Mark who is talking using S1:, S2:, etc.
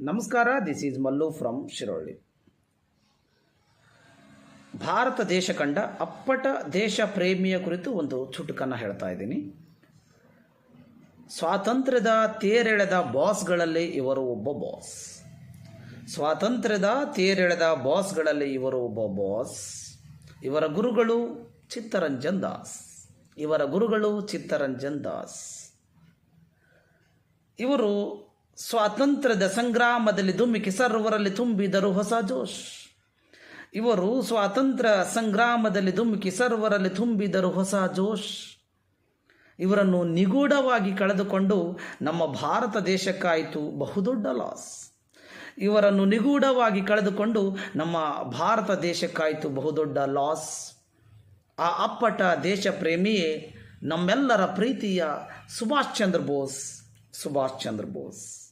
S1: ನಮಸ್ಕಾರ, this is Mallu from Shirolli. Bharat ದೇಶ ಕಂಡ ಅಪ್ಪಟ ದೇಶ ಪ್ರೇಮಿಯ ಕುರಿತು ಒಂದು ಚುಟುಕನ್ನು ಹೇಳ್ತಾ ಇದ್ದೀನಿ. ಸ್ವಾತಂತ್ರ್ಯದ ತೇರೆಳೆದ ಬಾಸ್ಗಳಲ್ಲಿ ಇವರು ಒಬ್ಬ ಬಾಸ್. ಸ್ವಾತಂತ್ರ್ಯದ ತೇರೆಳೆದ ಬಾಸ್ಗಳಲ್ಲಿ ಇವರು ಒಬ್ಬ ಬಾಸ್. ಇವರ ಗುರುಗಳು ಚಿತ್ತರಂಜನ್ ದಾಸ್. ಇವರು ಸ್ವಾತಂತ್ರ್ಯದ ಸಂಗ್ರಾಮದಲ್ಲಿ ಧುಮುಕಿ ಸರ್ವರಲ್ಲಿ ತುಂಬಿದರು ಹೊಸ ಜೋಶ್. ಇವರನ್ನು ನಿಗೂಢವಾಗಿ ಕಳೆದುಕೊಂಡು ನಮ್ಮ ಭಾರತ ದೇಶಕ್ಕಾಯಿತು ಬಹುದೊಡ್ಡ ಲಾಸ್. ಆ ಅಪ್ಪಟ ದೇಶ ಪ್ರೇಮಿಯೇ ನಮ್ಮೆಲ್ಲರ ಪ್ರೀತಿಯ ಸುಭಾಷ್ ಚಂದ್ರ ಬೋಸ್.